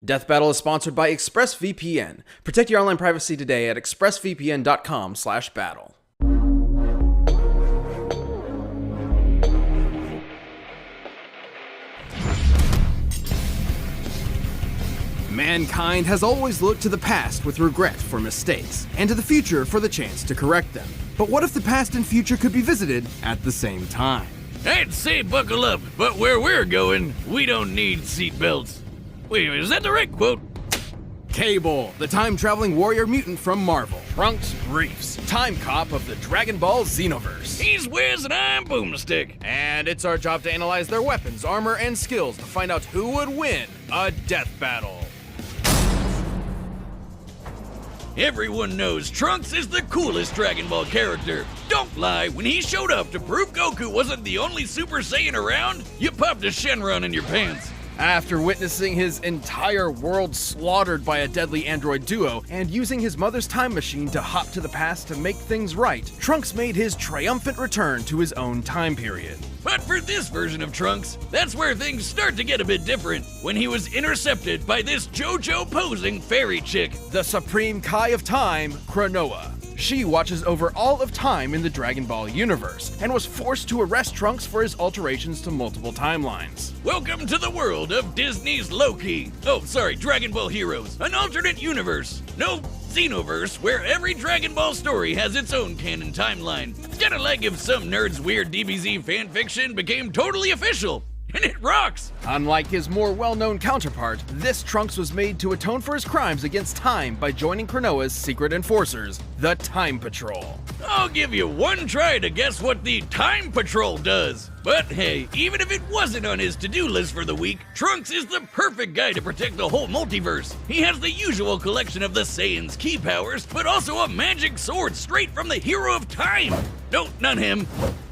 Death Battle is sponsored by ExpressVPN. Protect your online privacy today at expressvpn.com/battle. Mankind has always looked to the past with regret for mistakes, and to the future for the chance to correct them. But what if the past and future could be visited at the same time? I'd say buckle up, but where we're going, we don't need seatbelts. Wait, is that the right quote? Cable, the time-traveling warrior mutant from Marvel. Trunks Reefs, time cop of the Dragon Ball Xenoverse. He's Wiz and I'm Boomstick. And it's our job to analyze their weapons, armor, and skills to find out who would win a death battle. Everyone knows Trunks is the coolest Dragon Ball character. Don't lie, when he showed up to prove Goku wasn't the only Super Saiyan around, you popped a Shenron in your pants. After witnessing his entire world slaughtered by a deadly android duo, and using his mother's time machine to hop to the past to make things right, Trunks made his triumphant return to his own time period. But for this version of Trunks, that's where things start to get a bit different, when he was intercepted by this JoJo-posing fairy chick. The Supreme Kai of Time, Kronoa. She watches over all of time in the Dragon Ball universe, and was forced to arrest Trunks for his alterations to multiple timelines. Welcome to the world of Disney's Loki. Dragon Ball Heroes, an alternate universe. No, Xenoverse, where every Dragon Ball story has its own canon timeline. Kinda like if some nerd's weird DBZ fanfiction became totally official. And it rocks! Unlike his more well-known counterpart, this Trunks was made to atone for his crimes against time by joining Kronoa's secret enforcers, the Time Patrol. I'll give you one try to guess what the Time Patrol does. But hey, even if it wasn't on his to-do list for the week, Trunks is the perfect guy to protect the whole multiverse. He has the usual collection of the Saiyans' key powers, but also a magic sword straight from the hero of time. No, not him.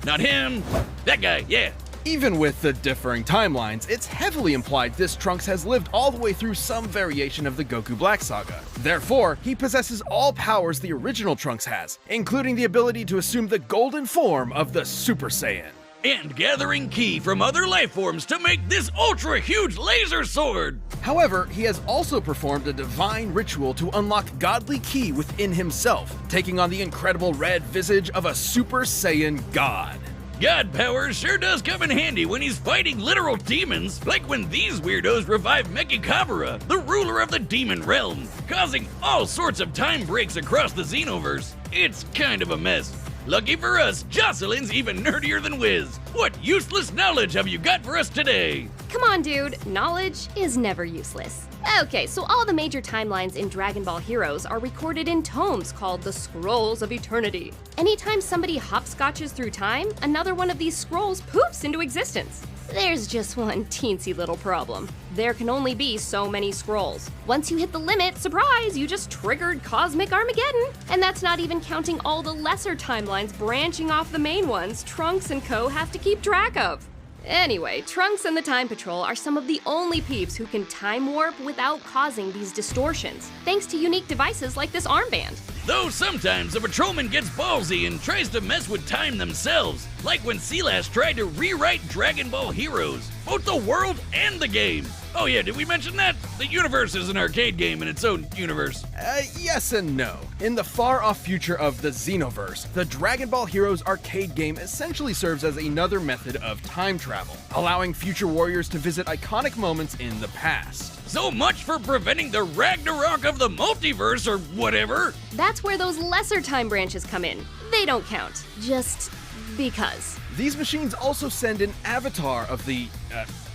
Not him. That guy, yeah. Even with the differing timelines, it's heavily implied this Trunks has lived all the way through some variation of the Goku Black Saga. Therefore, he possesses all powers the original Trunks has, including the ability to assume the golden form of the Super Saiyan. And gathering ki from other life forms to make this ultra-huge laser sword! However, he has also performed a divine ritual to unlock godly ki within himself, taking on the incredible red visage of a Super Saiyan god. God power sure does come in handy when he's fighting literal demons, like when these weirdos revive Mechikabura, the ruler of the demon realm, causing all sorts of time breaks across the Xenoverse. It's kind of a mess. Lucky for us, Jocelyn's even nerdier than Wiz. What useless knowledge have you got for us today? Come on, dude. Knowledge is never useless. Okay, so all the major timelines in Dragon Ball Heroes are recorded in tomes called the Scrolls of Eternity. Anytime somebody hopscotches through time, another one of these scrolls poofs into existence. There's just one teensy little problem. There can only be so many scrolls. Once you hit the limit, surprise, you just triggered Cosmic Armageddon. And that's not even counting all the lesser timelines branching off the main ones Trunks and co have to keep track of. Anyway, Trunks and the Time Patrol are some of the only peeps who can time warp without causing these distortions, thanks to unique devices like this armband. Though sometimes a patrolman gets ballsy and tries to mess with time themselves, like when Silas tried to rewrite Dragon Ball Heroes, both the world and the game. Oh yeah, did we mention that? The universe is an arcade game in its own universe. Yes and no. In the far-off future of the Xenoverse, the Dragon Ball Heroes arcade game essentially serves as another method of time travel, allowing future warriors to visit iconic moments in the past. So much for preventing the Ragnarok of the multiverse or whatever. That's where those lesser time branches come in. They don't count, just because. These machines also send an avatar of the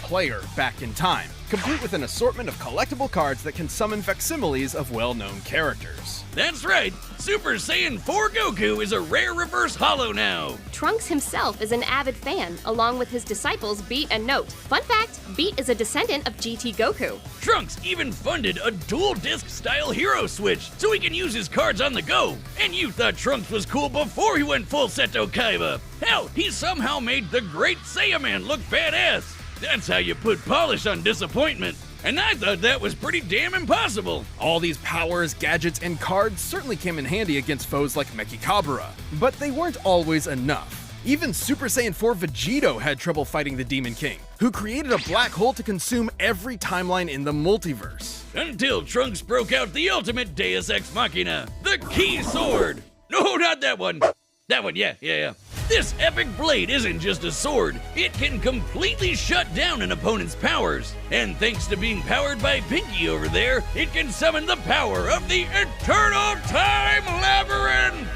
player back in time, complete with an assortment of collectible cards that can summon facsimiles of well-known characters. That's right, Super Saiyan 4 Goku is a rare reverse holo now. Trunks himself is an avid fan, along with his disciples Beat and Note. Fun fact, Beat is a descendant of GT Goku. Trunks even funded a dual-disc style hero switch so he can use his cards on the go. And you thought Trunks was cool before he went full Seto Kaiba. Hell, he somehow made the Great Saiyaman look badass. That's how you put polish on disappointment. And I thought that was pretty damn impossible. All these powers, gadgets, and cards certainly came in handy against foes like Mechikabura, but they weren't always enough. Even Super Saiyan 4 Vegito had trouble fighting the Demon King, who created a black hole to consume every timeline in the multiverse. Until Trunks broke out the ultimate Deus Ex Machina, the Key Sword! No, not that one! That one, yeah. This epic blade isn't just a sword, it can completely shut down an opponent's powers. And thanks to being powered by Pinky over there, it can summon the power of the Eternal Time Labyrinth!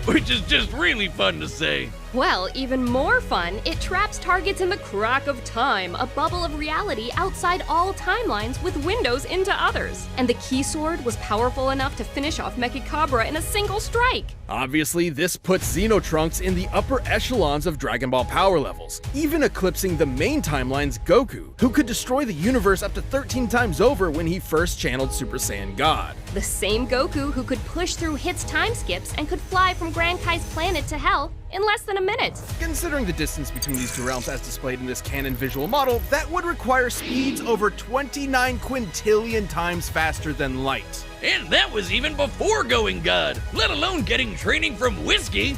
Which is just really fun to say. Well, even more fun, it traps targets in the crack of time, a bubble of reality outside all timelines with windows into others. And the Key Sword was powerful enough to finish off Mechikabra in a single strike. Obviously, this puts Xenotrunks in the upper echelons of Dragon Ball power levels, even eclipsing the main timeline's Goku, who could destroy the universe up to 13 times over when he first channeled Super Saiyan God. The same Goku who could push through Hit's time skips and could fly from Grand Kai's planet to Hell in less than a minute. Considering the distance between these two realms as displayed in this canon visual model, that would require speeds over 29 quintillion times faster than light. And that was even before going God, let alone getting training from Whiskey.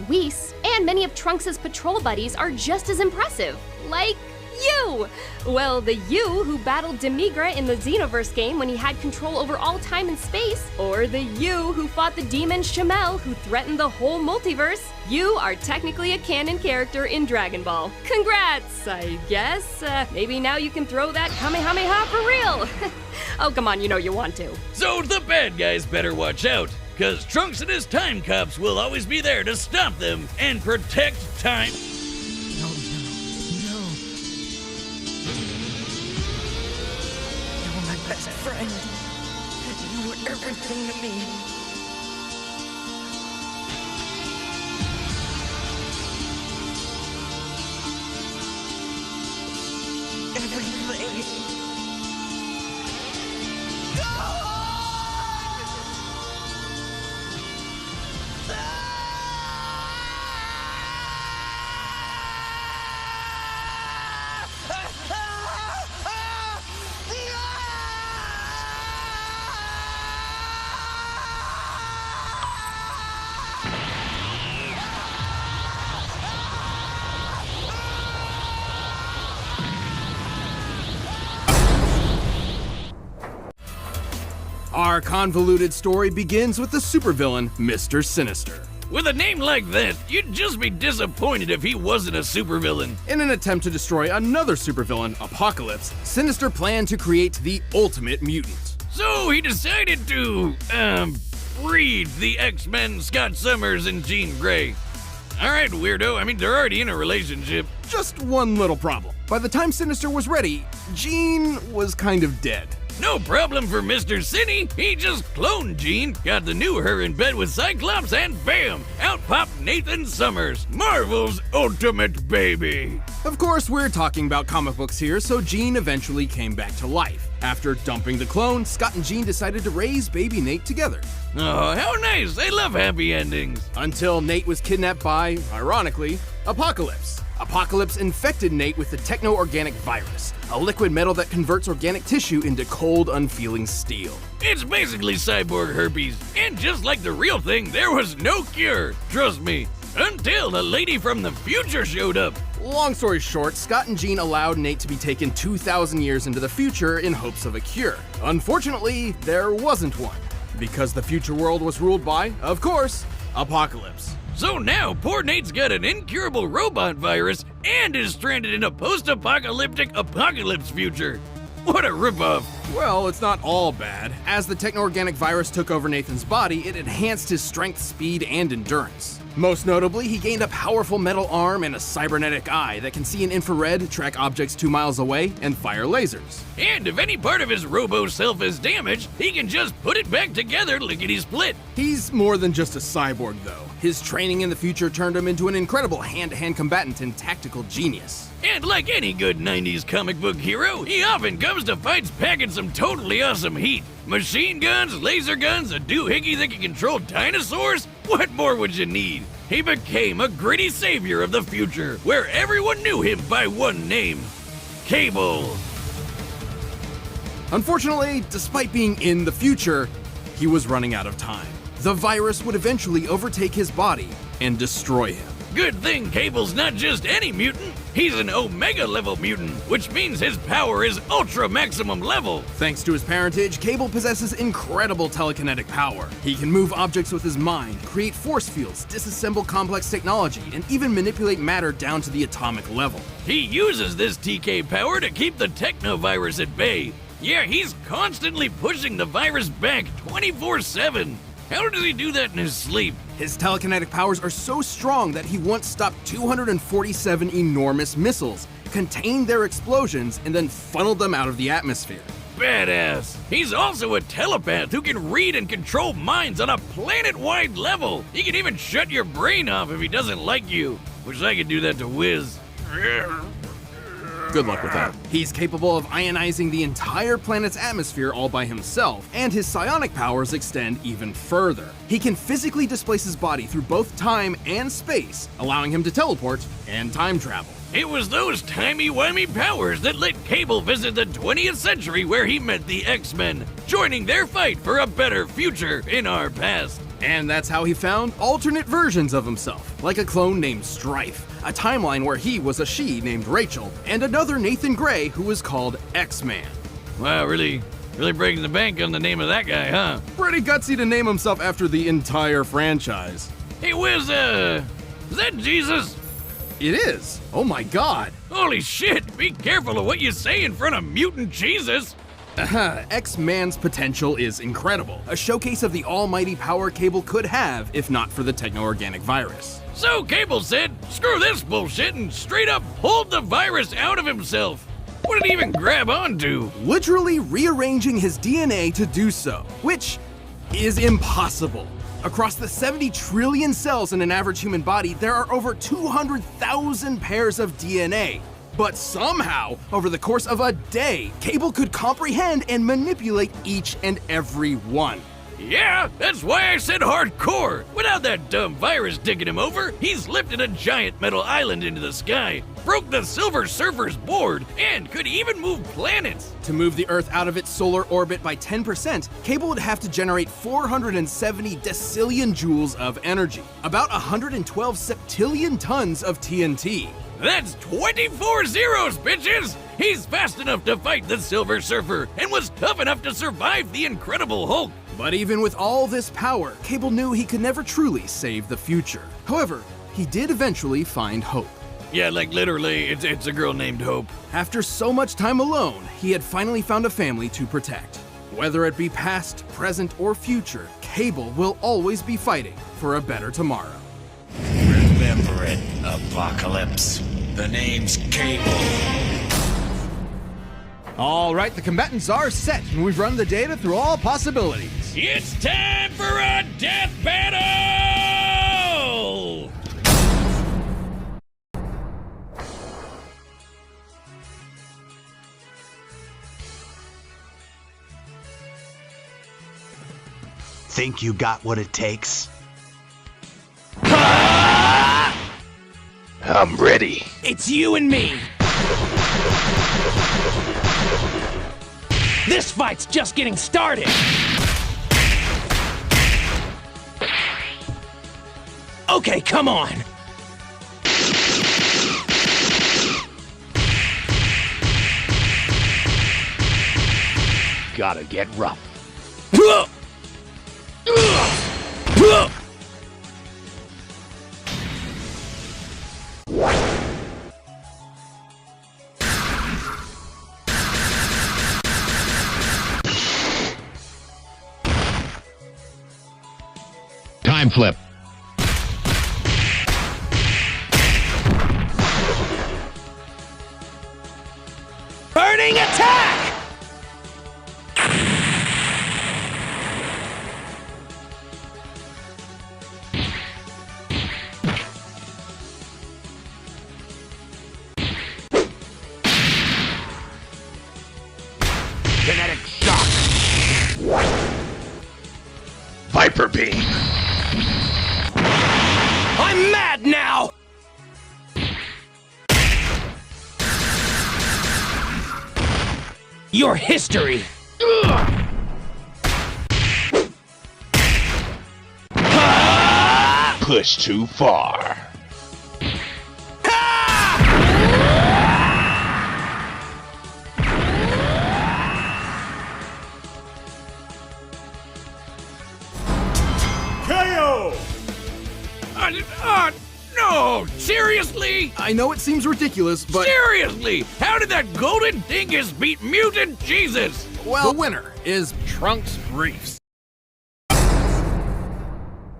Whis and many of Trunks' patrol buddies are just as impressive. Like you! Well, the you who battled Demigra in the Xenoverse game when he had control over all time and space, or the you who fought the demon Shamel who threatened the whole multiverse, you are technically a canon character in Dragon Ball. Congrats, I guess. Maybe now you can throw that Kamehameha for real. Oh, come on, you know you want to. So the bad guys better watch out, cause Trunks and his time cops will always be there to stop them and protect time. No. You were my best friend. You were everything to me. Everything. Our convoluted story begins with the supervillain, Mr. Sinister. With a name like that, you'd just be disappointed if he wasn't a supervillain. In an attempt to destroy another supervillain, Apocalypse, Sinister planned to create the ultimate mutant. So he decided to, breed the X-Men Scott Summers and Jean Grey. Alright, weirdo, I mean, they're already in a relationship. Just one little problem. By the time Sinister was ready, Jean was kind of dead. No problem for Mr. Cine. He just cloned Jean, got the new her in bed with Cyclops, and bam! Out popped Nathan Summers, Marvel's ultimate baby. Of course, we're talking about comic books here, so Jean eventually came back to life. After dumping the clone, Scott and Jean decided to raise baby Nate together. Oh, how nice! I love happy endings. Until Nate was kidnapped by, ironically, Apocalypse. Apocalypse infected Nate with the techno-organic virus, a liquid metal that converts organic tissue into cold, unfeeling steel. It's basically cyborg herpes, and just like the real thing, there was no cure. Trust me. Until a lady from the future showed up. Long story short, Scott and Jean allowed Nate to be taken 2,000 years into the future in hopes of a cure. Unfortunately, there wasn't one, because the future world was ruled by, of course, Apocalypse. So now, poor Nate's got an incurable robot virus and is stranded in a post-apocalyptic apocalypse future. What a ripoff. Well, it's not all bad. As the techno-organic virus took over Nathan's body, it enhanced his strength, speed, and endurance. Most notably, he gained a powerful metal arm and a cybernetic eye that can see in infrared, track objects 2 miles away, and fire lasers. And if any part of his robo-self is damaged, he can just put it back together lickety-split. He's more than just a cyborg, though. His training in the future turned him into an incredible hand-to-hand combatant and tactical genius. And like any good 90s comic book hero, he often comes to fights packing some totally awesome heat. Machine guns, laser guns, a doohickey that can control dinosaurs? What more would you need? He became a gritty savior of the future, where everyone knew him by one name, Cable. Unfortunately, despite being in the future, he was running out of time. The virus would eventually overtake his body and destroy him. Good thing Cable's not just any mutant, he's an Omega level mutant, which means his power is ultra maximum level. Thanks to his parentage, Cable possesses incredible telekinetic power. He can move objects with his mind, create force fields, disassemble complex technology, and even manipulate matter down to the atomic level. He uses this TK power to keep the technovirus at bay. Yeah, he's constantly pushing the virus back 24/7. How does he do that in his sleep? His telekinetic powers are so strong that he once stopped 247 enormous missiles, contained their explosions, and then funneled them out of the atmosphere. Badass. He's also a telepath who can read and control minds on a planet-wide level. He can even shut your brain off if he doesn't like you. Wish I could do that to Wiz. Good luck with that. He's capable of ionizing the entire planet's atmosphere all by himself, and his psionic powers extend even further. He can physically displace his body through both time and space, allowing him to teleport and time travel. It was those timey-wimey powers that let Cable visit the 20th century where he met the X-Men, joining their fight for a better future in our past. And that's how he found alternate versions of himself, like a clone named Strife, a timeline where he was a she named Rachel, and another Nathan Gray who was called X-Man. Wow, really breaking the bank on the name of that guy, huh? Pretty gutsy to name himself after the entire franchise. Hey, Wiz, is that Jesus? It is. Oh my god. Holy shit, be careful of what you say in front of mutant Jesus. X-Man's potential is incredible, a showcase of the almighty power Cable could have if not for the techno-organic virus. So Cable said, screw this bullshit and straight up pulled the virus out of himself. What did he even grab onto? Literally rearranging his DNA to do so, which is impossible. Across the 70 trillion cells in an average human body, there are over 200,000 pairs of DNA. But somehow, over the course of a day, Cable could comprehend and manipulate each and every one. Yeah, that's why I said hardcore. Without that dumb virus digging him over, he's lifted a giant metal island into the sky, broke the Silver Surfer's board, and could even move planets. To move the Earth out of its solar orbit by 10%, Cable would have to generate 470 decillion joules of energy, about 112 septillion tons of TNT. That's 24 zeros, bitches! He's fast enough to fight the Silver Surfer and was tough enough to survive the Incredible Hulk. But even with all this power, Cable knew he could never truly save the future. However, he did eventually find hope. Yeah, like literally, it's a girl named Hope. After so much time alone, he had finally found a family to protect. Whether it be past, present, or future, Cable will always be fighting for a better tomorrow. Remember it, Apocalypse. The name's Cable. All right, the combatants are set, and we've run the data through all possibilities. It's time for a death battle! Think you got what it takes? I'm ready. It's you and me. This fight's just getting started. Okay, come on. Gotta get rough. Time flip. Burning attack! Kinetic shock. Viper beam. I'm mad now! Your history! Push too far. No! Seriously? I know it seems ridiculous, but Seriously! How did that golden dingus beat mutant Jesus? well, the winner is Trunks Briefs.